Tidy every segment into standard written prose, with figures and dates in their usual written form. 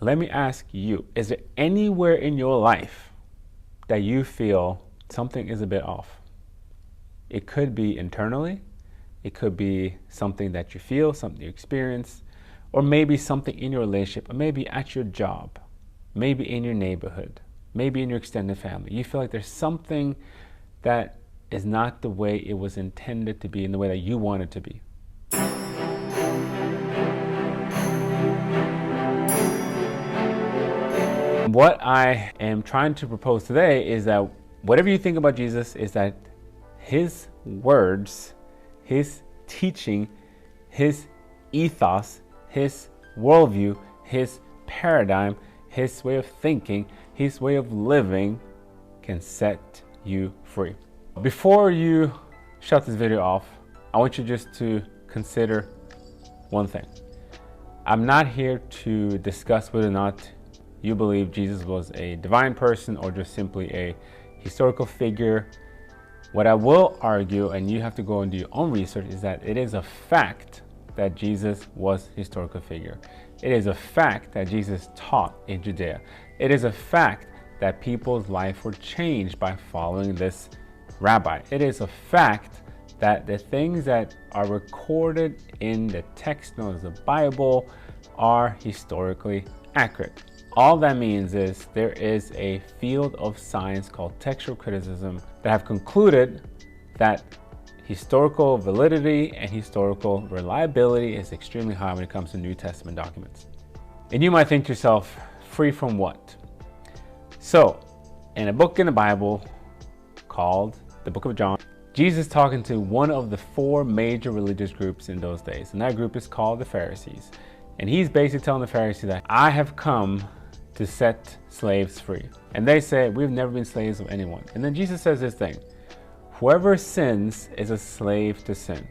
let me ask you, is there anywhere in your life that you feel something is a bit off? It could be internally, it could be something that you feel, something you experience, or maybe something in your relationship, or maybe at your job, maybe in your neighborhood, maybe in your extended family. You feel like there's something that is not the way it was intended to be, in the way that you want it to be. What I am trying to propose today is that whatever you think about Jesus, is that his words, his teaching, his ethos, his worldview, his paradigm, his way of thinking, his way of living can set you free. Before you shut this video off, I want you just to consider one thing. I'm not here to discuss whether or not you believe Jesus was a divine person or just simply a historical figure. What I will argue, and you have to go and do your own research, is that it is a fact that Jesus was a historical figure. It is a fact that Jesus taught in Judea. It is a fact that people's lives were changed by following this rabbi. It is a fact that the things that are recorded in the text known as the Bible are historically accurate. All that means is there is a field of science called textual criticism that have concluded that historical validity and historical reliability is extremely high when it comes to New Testament documents. And you might think to yourself, free from what? So, in a book in the Bible called the Book of John, Jesus is talking to one of the four major religious groups in those days, and that group is called the Pharisees. And he's basically telling the Pharisees that I have come to set slaves free. And they say, we've never been slaves of anyone. And then Jesus says this thing, whoever sins is a slave to sin.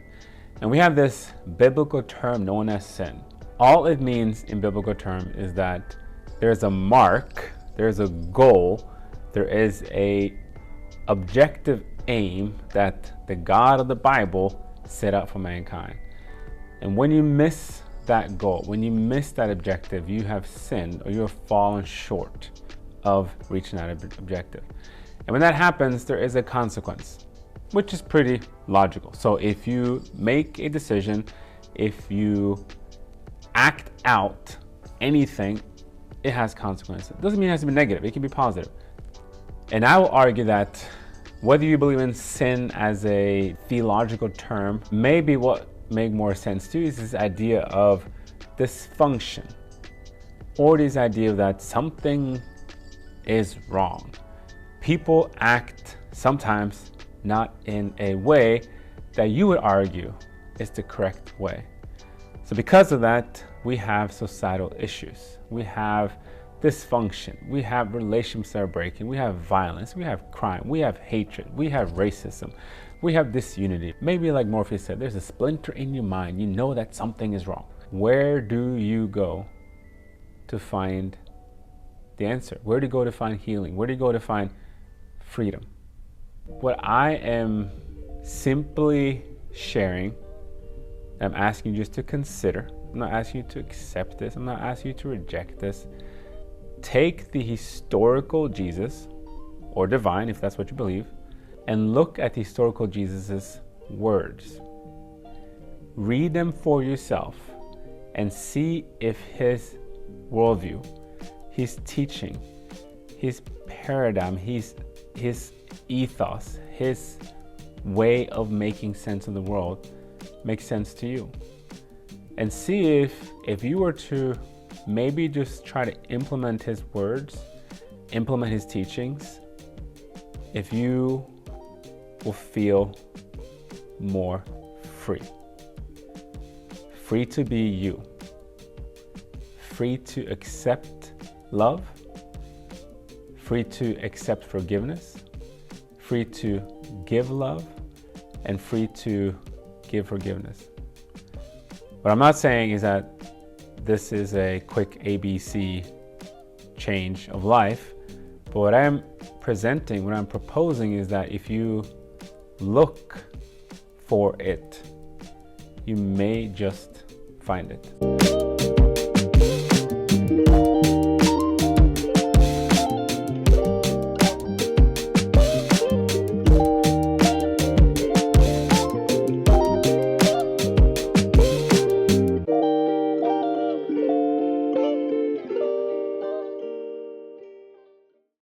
And we have this biblical term known as sin. All it means in biblical terms is that there's a mark, there's a goal, there is a objective aim that the God of the Bible set up for mankind. And when you miss that goal, when you miss that objective, you have sinned or you have fallen short of reaching that objective. And when that happens, there is a consequence, which is pretty logical. So if you make a decision, if you act out anything, it has consequences. It doesn't mean it has to be negative, it can be positive. And I will argue that whether you believe in sin as a theological term, maybe what make more sense to you is this idea of dysfunction, or this idea that something is wrong. People act sometimes not in a way that you would argue is the correct way. So because of that, we have societal issues. We have dysfunction. We have relationships that are breaking. We have violence. We have crime. We have hatred. We have racism. We have disunity. Maybe like Morpheus said, there's a splinter in your mind. You know that something is wrong. Where do you go to find the answer? Where do you go to find healing? Where do you go to find freedom? What I am simply sharing, I'm asking you just to consider. I'm not asking you to accept this. I'm not asking you to reject this. Take the historical Jesus, or divine if that's what you believe, and look at the historical Jesus's words. Read them for yourself and see if his worldview, his teaching, his paradigm, his ethos, his way of making sense of the world makes sense to you. And see if you were to maybe just try to implement his words, implement his teachings, if you will feel more free. Free to be you. Free to accept love. Free to accept forgiveness. Free to give love. And free to give forgiveness. What I'm not saying is that this is a quick ABC change of life, but what I'm presenting, what I'm proposing is that if you look for it, you may just find it.